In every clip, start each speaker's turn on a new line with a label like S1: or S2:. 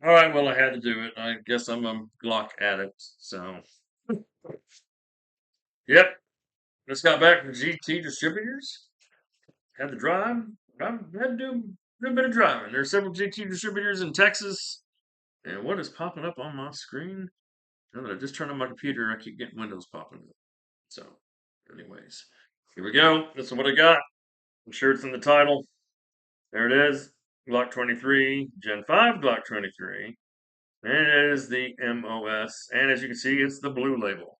S1: All right, well, I had to do it. I guess I'm a Glock addict. So, yep, just got back from GT Distributors. Had to drive. I had to do a bit of driving. There's several GT distributors in Texas. And what is popping up on my screen? Now that I just turned on my computer, I keep getting windows popping up. So, anyways, here we go. This is what I got. I'm sure it's in the title. There it is. Glock 23, Gen 5 Glock 23. And it is the MOS. And as you can see, it's the blue label.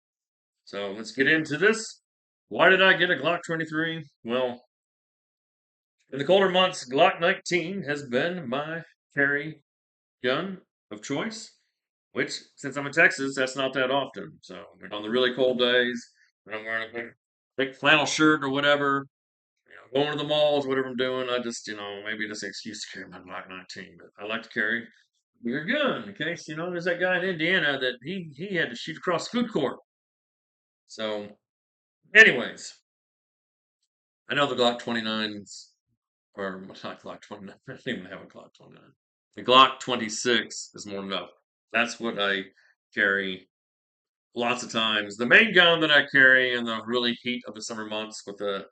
S1: So let's get into this. Why did I get a Glock 23? Well, in the colder months, Glock 19 has been my carry gun of choice, which, since I'm in Texas, that's not that often. So on the really cold days, when I'm wearing a big flannel shirt or whatever, going to the malls, whatever I'm doing, I just, maybe it's an excuse to carry my Glock 19. But I like to carry a bigger gun in case, there's that guy in Indiana that he had to shoot across food court. So, anyways, I know the Glock 29s, or not Glock 29, I don't even have a Glock 29. The Glock 26 is more than enough. That's what I carry lots of times. The main gun that I carry in the really heat of the summer months with a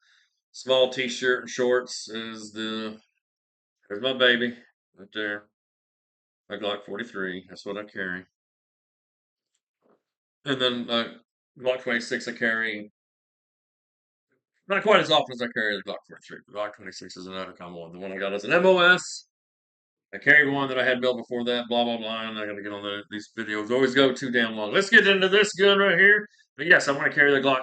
S1: small t-shirt and shorts is there's my baby right there, my Glock 43. That's what I carry. And then Glock 26 I carry not quite as often as I carry the Glock 43. The Glock 26 is another common one. The one I got is an MOS. I carried one that I had built before that, blah, blah, blah. And I got to get on these videos. Always go too damn long. Let's get into this gun right here. But yes, I want to carry the Glock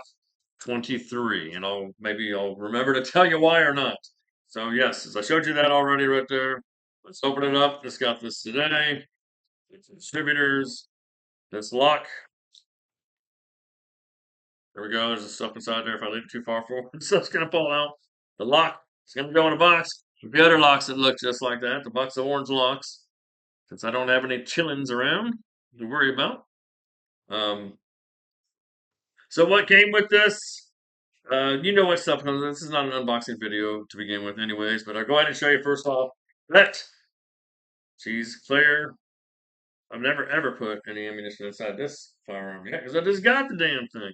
S1: 23. And maybe I'll remember to tell you why or not. So, yes, as I showed you that already right there. Let's open it up. Just got this today. It's distributors. This lock. There we go. There's the stuff inside there. If I leave it too far forward, stuff's going to fall out. The lock is going to go in a box. The other locks that look just like that. The box of orange locks. Since I don't have any chillins around to worry about. Um, so what came with this? You know what stuff comes. This is not an unboxing video to begin with, anyways. But I'll go ahead and show you first off that she's clear. I've never ever put any ammunition inside this firearm yet because I just got the damn thing.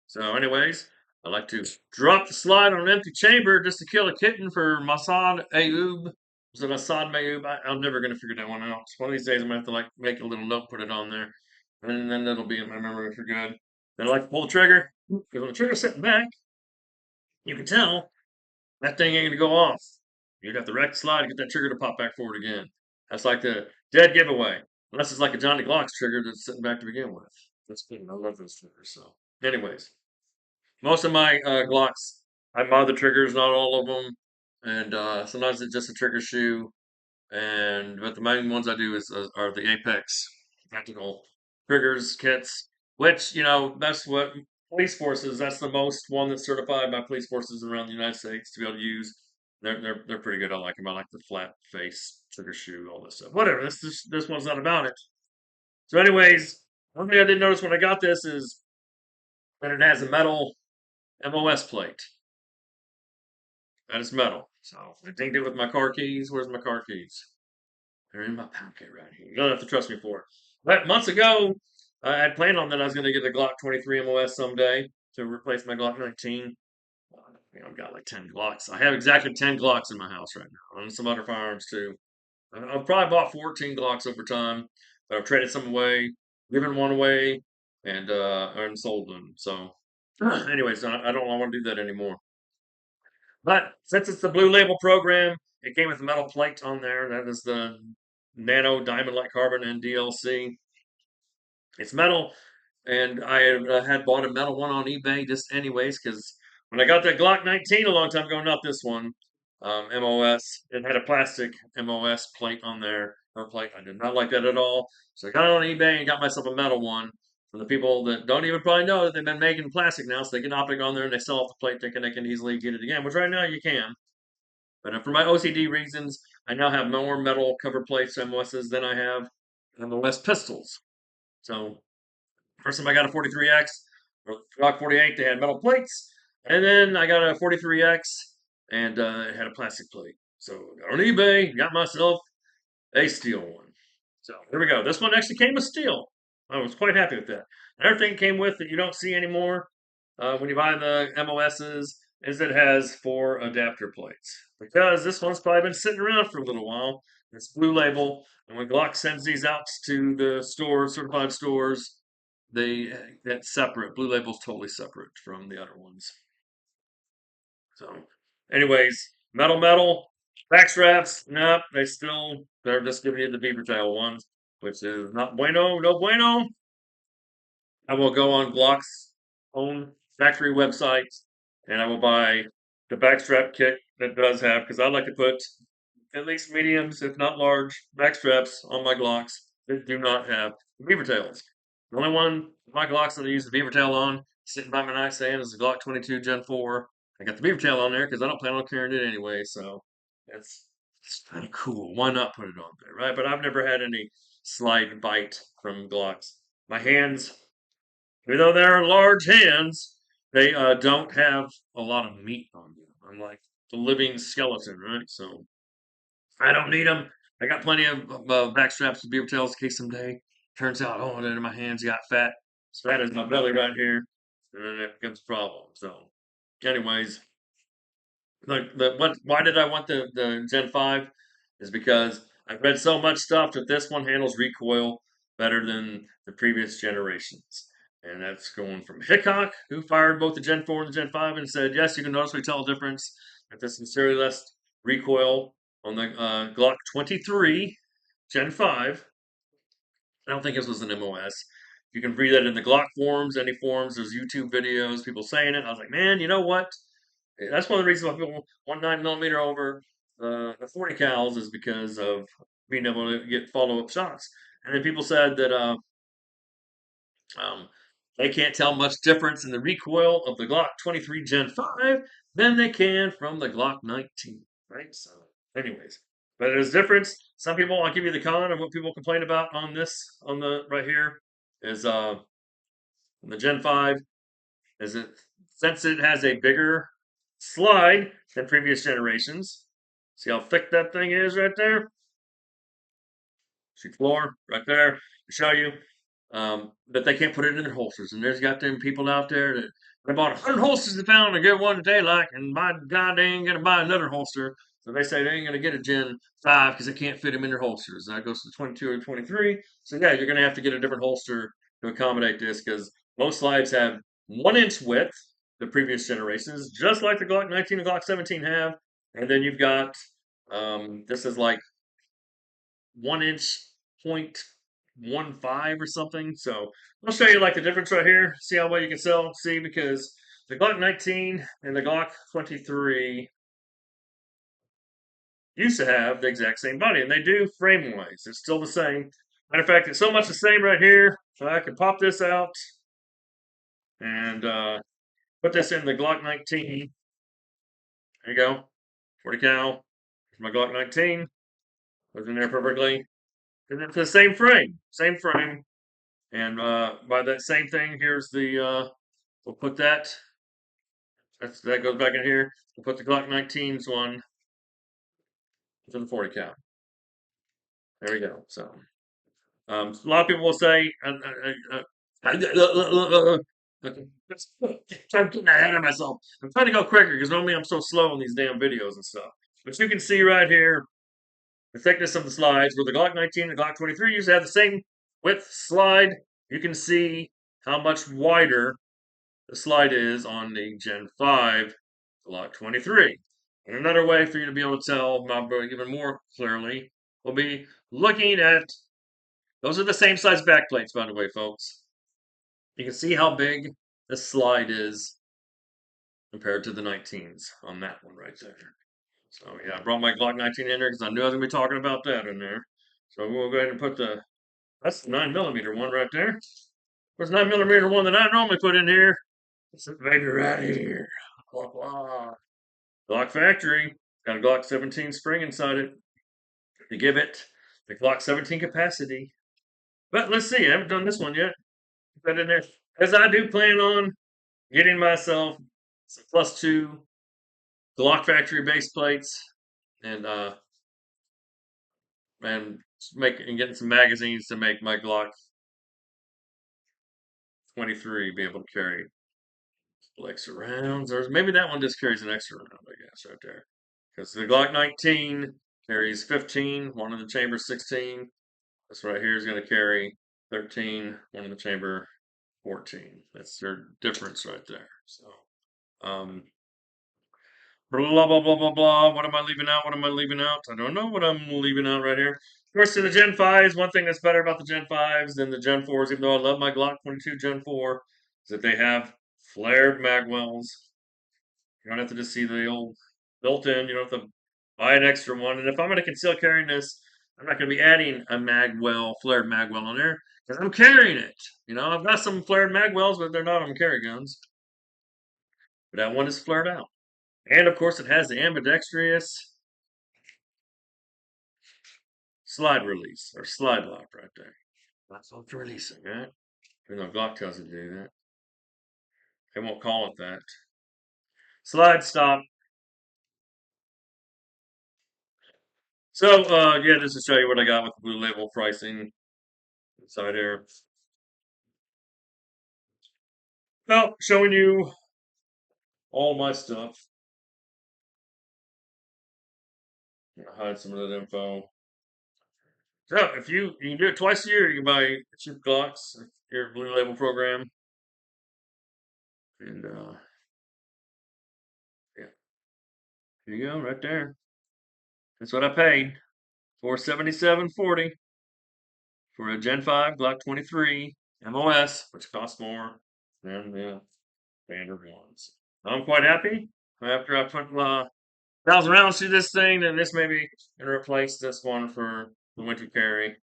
S1: So, anyways, I like to drop the slide on an empty chamber just to kill a kitten for Masad Ayoub. Was it Masad Mayoub? I'm never gonna figure that one out. One of these days I'm gonna have to make a little note, put it on there, and then that'll be in my memory for good. Then I like to pull the trigger because when the trigger's sitting back, you can tell that thing ain't gonna go off. You'd have to wreck the slide to get that trigger to pop back forward again. That's like the dead giveaway. Unless it's like a Johnny Glock's trigger that's sitting back to begin with. That's good. I love those triggers. So, anyways, most of my Glocks, I mod the triggers, not all of them, and sometimes it's just a trigger shoe. But the main ones I do are the Apex tactical triggers kits, which that's what police forces. That's the most one that's certified by police forces around the United States to be able to use. They're pretty good. I like them. I like the flat face trigger shoe, all this stuff. Whatever. This one's not about it. So, anyways, one thing I did notice when I got this is that it has a metal MOS plate. That is metal. So I dinged it with my car keys. Where's my car keys? They're in my pocket right here. You don't have to trust me for it. But months ago, I had planned on that I was going to get a Glock 23 MOS someday to replace my Glock 19. I've got like 10 Glocks. I have exactly 10 Glocks in my house right now, and some other firearms too. I've probably bought 14 Glocks over time, but I've traded some away, given one away, and sold them. So, anyways, I don't want to do that anymore. But since it's the Blue Label program, it came with a metal plate on there. That is the Nano Diamond Light Carbon NDLC. It's metal, and I had bought a metal one on eBay just anyways because when I got that Glock 19 a long time ago, not this one, MOS, it had a plastic MOS plate on there. Or plate, I did not like that at all. So I got it on eBay and got myself a metal one from the people that don't even probably know that they've been making plastic now, so they can optic on there and they sell off the plate thinking they can easily get it again, which right now you can. But for my OCD reasons, I now have more metal cover plates MOSs than I have MOS pistols. So first time I got a 43X or Glock 48, they had metal plates, and then I got a 43X and it had a plastic plate. So I got on eBay, got myself a steel one. So here we go. This one actually came with steel. I was quite happy with that. Another thing came with that you don't see anymore when you buy the MOSs is it has 4 adapter plates. Because this one's probably been sitting around for a little while. It's blue label. And when Glock sends these out to the stores, certified stores, that's separate. Blue label's totally separate from the other ones. So, anyways, metal, back straps. Nope, they're just giving you the beaver tail ones, which is not bueno, no bueno. I will go on Glock's own factory website and I will buy the backstrap kit that does have, because I like to put at least mediums, if not large, back straps on my Glocks that do not have beaver tails. The only one my Glocks that I use the beaver tail on, sitting by my nightstand, is the Glock 22 Gen 4. I got the beaver tail on there because I don't plan on carrying it anyway, so it's kind of cool. Why not put it on there, right? But I've never had any slide bite from Glocks. My hands, even though they're large hands, they don't have a lot of meat on them. I'm like the living skeleton, right? So I don't need them. I got plenty of back straps with beaver tails in case someday turns out, oh, then my hands got fat. As fat as my belly right here, and then it becomes a problem. So, anyways, why did I want the Gen 5 is because I've read so much stuff that this one handles recoil better than the previous generations. And that's going from Hickok, who fired both the Gen 4 and the Gen 5 and said, yes, you can noticeably tell a difference that there's sincerely less recoil on the Glock 23 Gen 5. I don't think this was an MOS. You can read that in the Glock forums, any forums. There's YouTube videos, people saying it. I was like, man, you know what? That's one of the reasons why people want 9mm over the 40 cals is because of being able to get follow-up shots. And then people said that um, they can't tell much difference in the recoil of the Glock 23 Gen 5 than they can from the Glock 19. Right? So, anyways, but there's difference. Some people, I'll give you the con of what people complain about on this, on the right here, is the Gen 5 is it since it has a bigger slide than previous generations. See how thick that thing is right there? Sheet floor right there to show you that they can't put it in their holsters. And there's got them people out there that they bought 100 holsters they found to get one that they like, and by God, they ain't gonna buy another holster. So they say they ain't gonna get a Gen 5 because they can't fit them in their holsters. That goes to 22 or 23. So yeah, you're gonna have to get a different holster to accommodate this because most slides have 1 inch width, the previous generations, just like the Glock 19 and Glock 17 have. And then you've got this is like 1 inch 0.15 or something. So I'll show you like the difference right here. See how well you can see because the Glock 19 and the Glock 23 used to have the exact same body, and they do frame wise. It's still the same. Matter of fact, it's so much the same right here. So I can pop this out and put this in the Glock 19. There you go, 40 cal. My Glock 19 goes in there perfectly. And it's the same frame, same frame. And by that same thing, here's the we'll put that goes back in here. We'll put the Glock 19's one to the 40 cal. There we go. So a lot of people will say, I'm getting ahead of myself. I'm trying to go quicker because normally I'm so slow on these damn videos and stuff. But you can see right here the thickness of the slides where the Glock 19 and the Glock 23 used to have the same width slide. You can see how much wider the slide is on the Gen 5 Glock 23. And another way for you to be able to tell even more clearly will be looking at, those are the same size backplates, by the way, folks. You can see how big the slide is compared to the 19s on that one right there. So yeah, I brought my Glock 19 in there because I knew I was going to be talking about that in there. So we'll go ahead and put that's the 9mm one right there. There's 9mm one that I normally put in here. This baby right here. Glock Factory. Got a Glock 17 spring inside it to give it the Glock 17 capacity. But let's see, I haven't done this one yet. Put that in there. As I do plan on getting myself some +2 Glock Factory base plates and and getting some magazines to make my Glock 23 be able to carry extra rounds. Or maybe that one just carries an extra round, I guess, right there. Because the Glock 19 carries 15, one in the chamber 16. This right here is going to carry 13, one in the chamber 14. That's their difference right there. So, um, blah, blah, blah, blah, blah. What am I leaving out? What am I leaving out? I don't know what I'm leaving out right here. Of course, to the Gen 5s, one thing that's better about the Gen 5s than the Gen 4s, even though I love my Glock 22 Gen 4, is that they have flared magwells. You don't have to just see the old built-in. You don't have to buy an extra one. And if I'm going to conceal carrying this, I'm not going to be adding a Magwell, flared Magwell on there because I'm carrying it. You know, I've got some flared Magwells, but they're not on carry guns. But that one is flared out. And of course, it has the ambidextrous slide release or slide lock right there. That's what it's releasing, right? Even though Glock tells it to do that. They won't call it that. Slide stop. So, yeah, just to show you what I got with the blue label pricing inside here. Well, showing you all my stuff. Hide some of that info. So, if you can do it twice a year, you can buy cheap Glocks, your blue label program, and yeah, here you go, right there. That's what I paid, $477.40 for a Gen 5 Glock 23 MOS, which costs more than the standard ones. I'm quite happy. After I put 1,000 rounds through this thing, then this maybe can replace this one for the winter carry.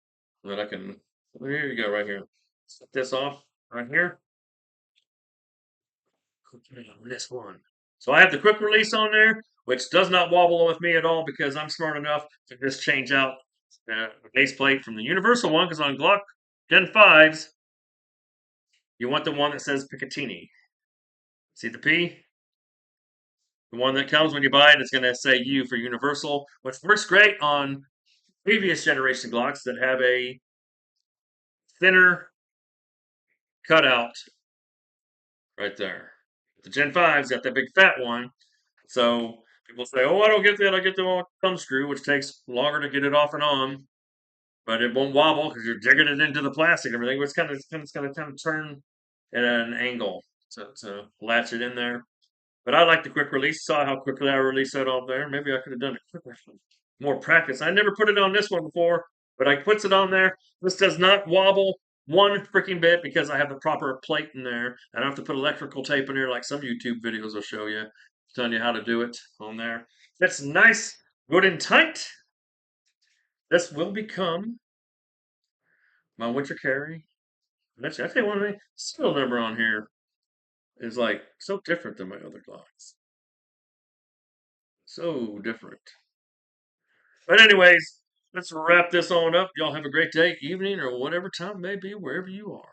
S1: So that I can, well, here you go, right here. Set this off right here. This one. So I have the quick release on there, which does not wobble with me at all because I'm smart enough to just change out the base plate from the universal one. Because on Glock Gen 5s, you want the one that says Picatinny. See the P? The one that comes when you buy it, it's going to say U for universal, which works great on previous generation Glocks that have a thinner cutout right there. The Gen 5's got that big fat one. So people say, oh, I don't get that. I get the thumb screw, which takes longer to get it off and on, but it won't wobble because you're digging it into the plastic and everything. It's going to turn at an angle to latch it in there. But I like the quick release. Saw how quickly I released that off there. Maybe I could have done it quicker. More practice. I never put it on this one before, but I puts it on there. This does not wobble one freaking bit because I have the proper plate in there. I don't have to put electrical tape in there like some YouTube videos will show you, telling you how to do it on there. That's nice, good and tight. This will become my winter carry. Actually, I tell you one thing, serial number on here is like so different than my other Glocks. So different. But anyways, let's wrap this on up. Y'all have a great day, evening, or whatever time it may be, wherever you are.